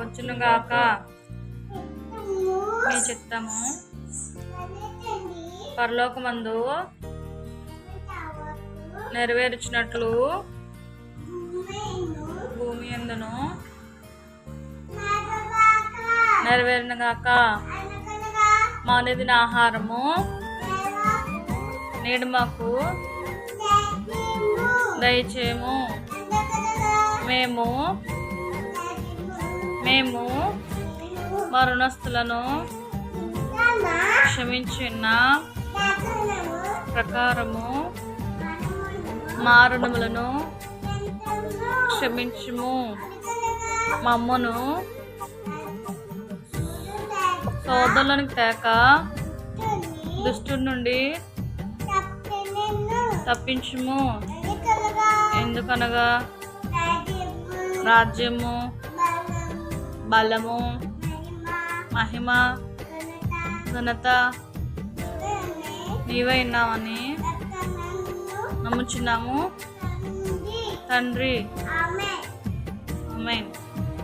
వచ్చునుగాక. మీ చిత్తము పరలోకమందు నెరవేర్చినట్లు భూమి యందును నెరవేరునుగాక. మా అనుదిన ఆహారము నేడు మాకు దయచేయము. మేము మా రుణస్థులను క్షమించిన ప్రకారము మా రుణములను క్షమించుము. మమ్మును శోధనలోనికి తేక దుష్టుడి నుండి తప్పించుము. ఎందుకనగా రాజ్యము, బలము, మహిమ, ఘనత నీవే ఉన్నావని నమ్ముచున్నాము తండ్రి. ఆమేన్.